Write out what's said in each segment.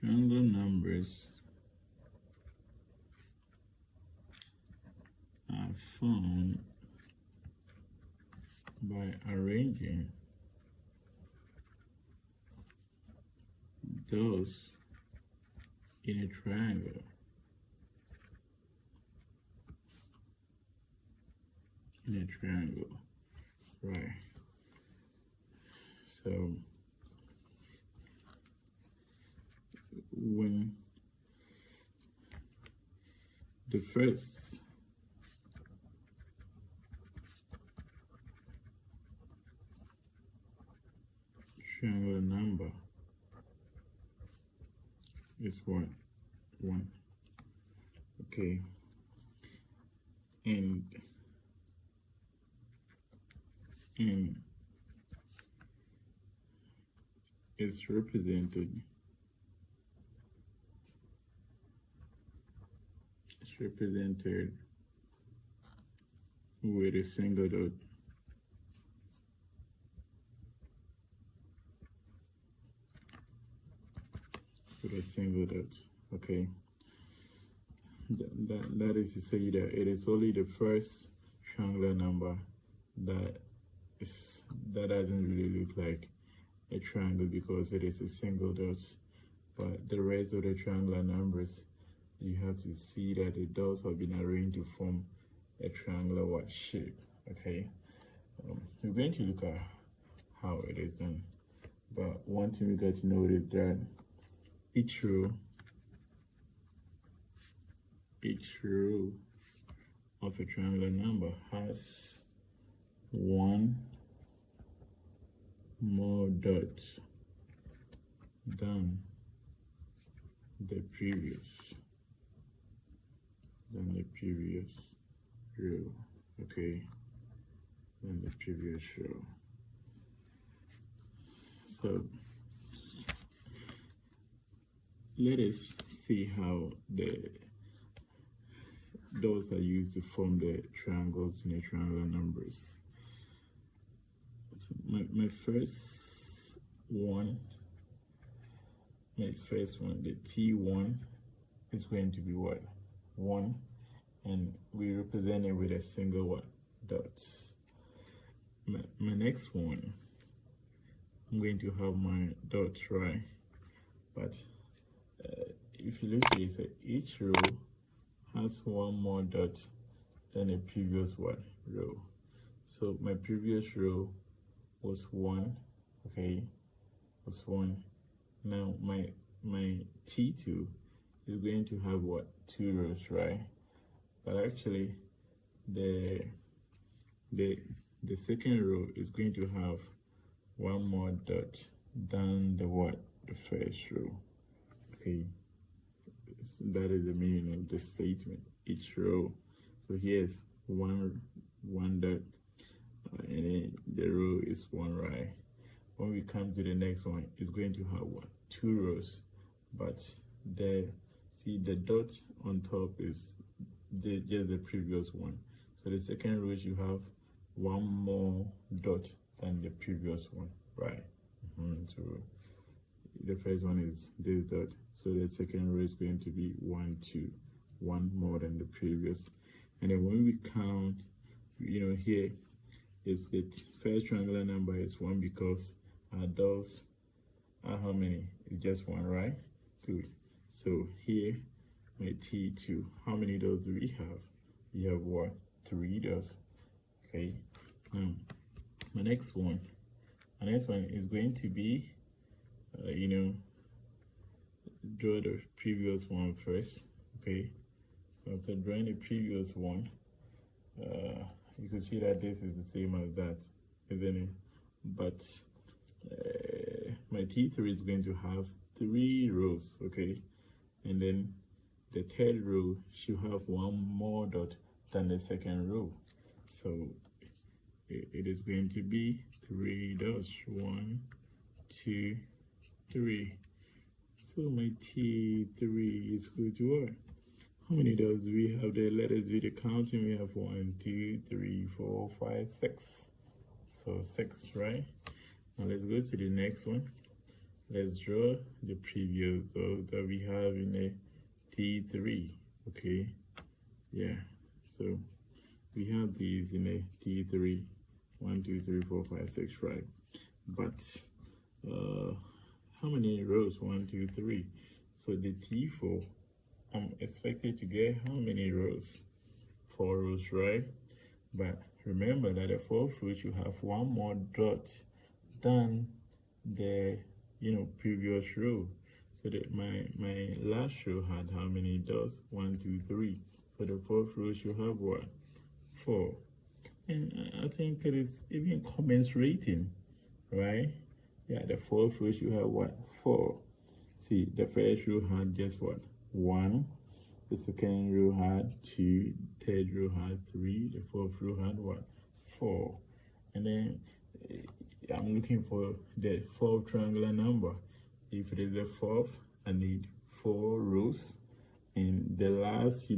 Triangular numbers are found by arranging those in a triangle. Right? So when the first triangular number is what? 1. Okay. And it's represented with a single dot. Okay. That is to say that it is only the first triangular number that doesn't really look like a triangle because it is a single dot, but the rest of the triangular numbers, you have to see that the dots have been arranged to form a triangular shape. Okay, we're going to look at how it is done, but one thing we got to note is that each row of a triangular number has one more dot than the previous row. Okay, than the previous row. So let us see how the dots are used to form the triangles in the triangular numbers. So my first one, the T1 is going to be what? 1, and we represent it with a single what? Dots. My next one, I'm going to have my dots, right? But if you look at it, each row has one more dot than the previous row. So my previous row was 1, okay, was 1. Now my T2 is going to have what? 2 rows, right? But actually the second row is going to have one more dot than the first row. Okay, that is the meaning of the statement. Each row, so here's one dot, and then the row is 1, right? When we come to the next one, it's going to have what? 2 rows, but see the dot on top is just the previous one. So the second row you have one more dot than the previous one, right? So the first one is this dot, so the second row is going to be 1, 2, 1 more than the previous. And then when we count, here is the first triangular number is 1 because our dots are how many? It's just 1, right? Good. So here my T2, how many dots do we have? We have what? 3 dots. Okay. Now my next one is going to be draw the previous one first. Okay, so after drawing the previous one, you can see that this is the same as that, isn't it? But my T3 is going to have 3 rows, okay, and then the third row should have one more dot than the second row, so it is going to be 3 dots. 1, 2, 3. So my T3 is equal to what? How many dots do we have there? Let us do the counting. We have 1, 2, 3, 4, 5, 6. So 6, right? Now let's go to the next one. let's draw the previous dot that we have in a T3. Okay, yeah, so we have these in a T3, 1 2 3 4 5 6, right? But how many rows? 1 2 3. So the T4, I'm expected to get how many rows? 4 rows, right? But remember that the fourth row should have one more dot than the previous row. So that my last row had how many dots? 1 2 3. So the fourth row should have what? 4. And I think it is even commensurating, right? Yeah, the fourth row should have what? 4. See, the first row had just what? 1. The second row had 2. Third row had 3. The fourth row had what? 4. And then I'm looking for the fourth triangular number. If it is the fourth, I need 4 rows, and the last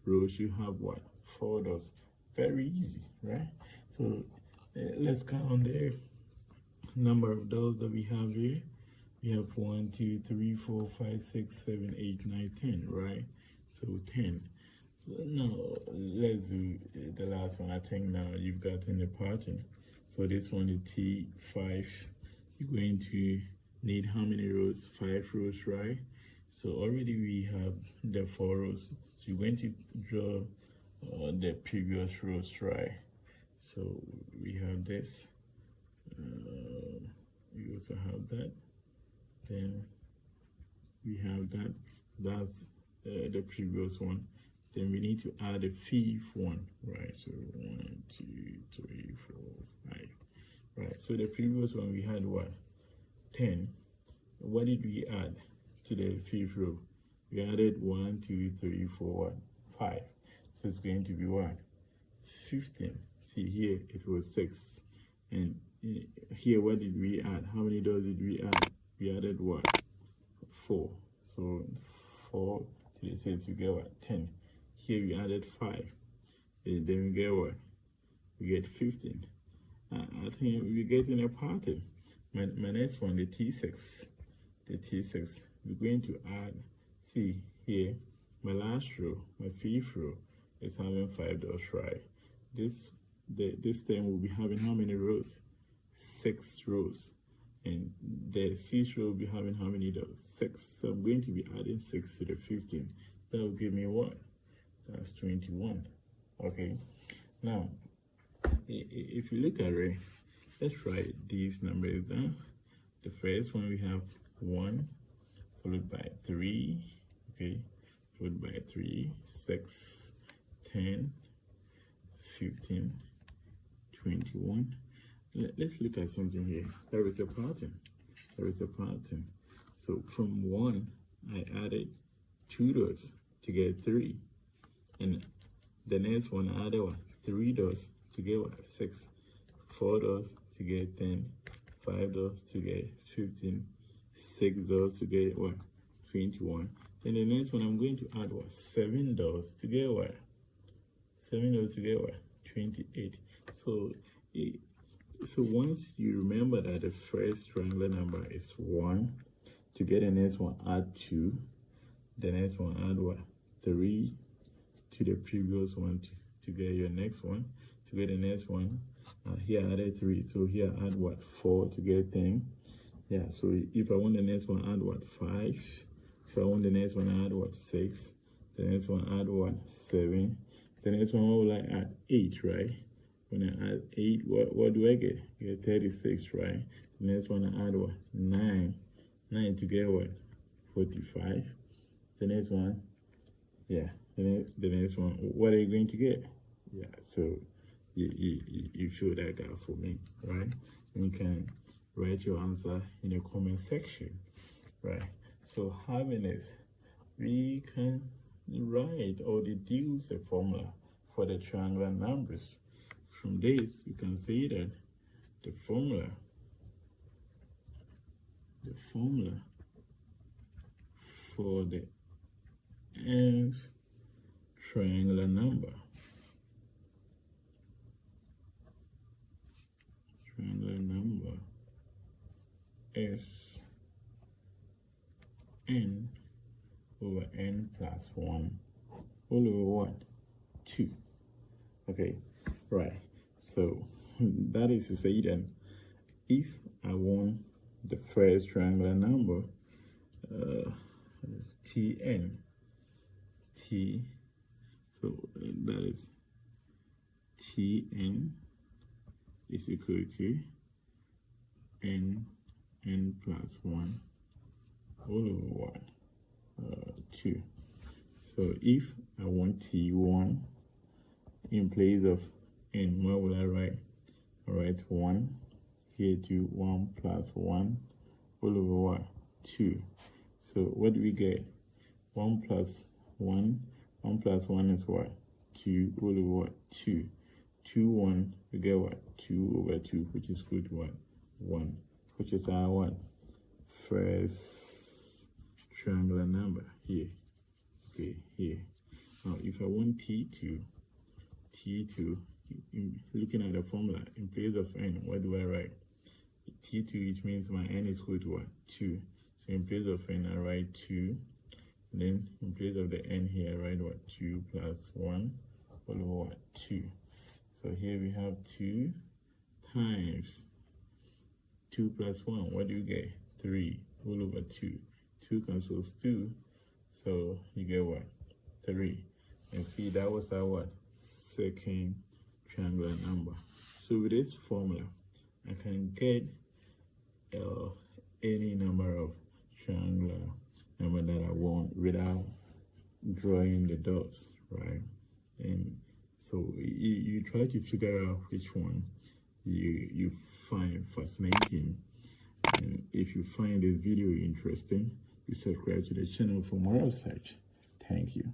row should have what? 4 dots. Very easy, right? So let's count the number of dots that we have here. We have 1 2 3 4 5 6 7 8 9 10, right? So 10. So now let's do the last one. I think now you've gotten the pattern. So this one is T5. You're going to need how many rows? 5 rows, right? So already we have the 4 rows. So you're going to draw the previous rows, right? So we have this. We also have that. Then we have that. That's the previous one. Then we need to add a fifth one, right? So 1 2 3 4 5. Right. So the previous one we had what? 10. What did we add to the fifth row? We added 1 2 3 4 5. So it's going to be what? 15. See here it was 6. And here what did we add? How many dots did we add? We added what? 4. So 4 to the 6 we get what? 10. Here we added 5. And then we get what? We get 15. I think we're getting a pattern. My next one, the T6. The T6, we're going to add, see here, my last row, my fifth row is having 5 dots, right? This term will be having how many rows? 6 rows. And the sixth row will be having how many dots? 6. So I'm going to be adding 6 to the 15. That will give me what? That's 21. Okay. Now, if you look at it, let's write these numbers down. The first one we have 1, followed by 3, okay, followed by 3, 6, 10, 15, 21. Let's look at something here. There is a pattern. There is a pattern. So from 1, I added 2 dots to get 3. And the next one I added what? 3 dots to get what? 6. 4 dots to get 10. 5 dots to get 15. 6 dots to get what? 21. Then the next one I'm going to add what? 7 dots to get what? 7 dots to get what? 28. So once you remember that the first triangular number is 1, to get the next one add 2, the next one add what? 3 to the previous one to get your next one. To get the next one, here I added 3, so here add what? 4 to get 10. Yeah, so if I want the next one, add what? 5. If I want the next one, add what? 6. The next one, add what? 7. The next one, what will I add? 8, right? When I add 8, what do I get? I get 36, right? The next one, I add what? 9. 9 to get what? 45. The next one, yeah, the next one, what are you going to get? Yeah, so you fill that gap for me, right? And you can write your answer in the comment section, right? So having it, we can write or deduce a formula for the triangular numbers. From this, we can say that the formula for the nth triangular number is n over n plus 1 all over what? 2. Okay, right. So that is to say then, if I want the first triangular number, Tn, so that is Tn is equal to n plus 1 all over 2. So if I want T1 in place of n, what will I write? I write 1 here to 1 plus 1 all over what? 2. So what do we get? 1 plus 1 plus 1 is what? 2 all over what? 2. 2, 1, we get what? 2 over 2, which is equal to what? 1, which is our what? First triangular number here. Okay, here. Now, if I want T2, looking at the formula, in place of n, what do I write? T2, which means my n is equal to what? 2. So in place of n, I write 2. And then in place of the n here, I write what? 2 plus 1 all over what? 2. So here we have 2 times 2 plus 1. What do you get? 3 all over 2. 2 cancels 2. So you get what? 3. And see, that was our what? Second triangular number. So with this formula, I can get any number of triangular number that I want without drawing the dots, right? And so you try to figure out which one you find fascinating. And if you find this video interesting, you subscribe to the channel for more research. Thank you.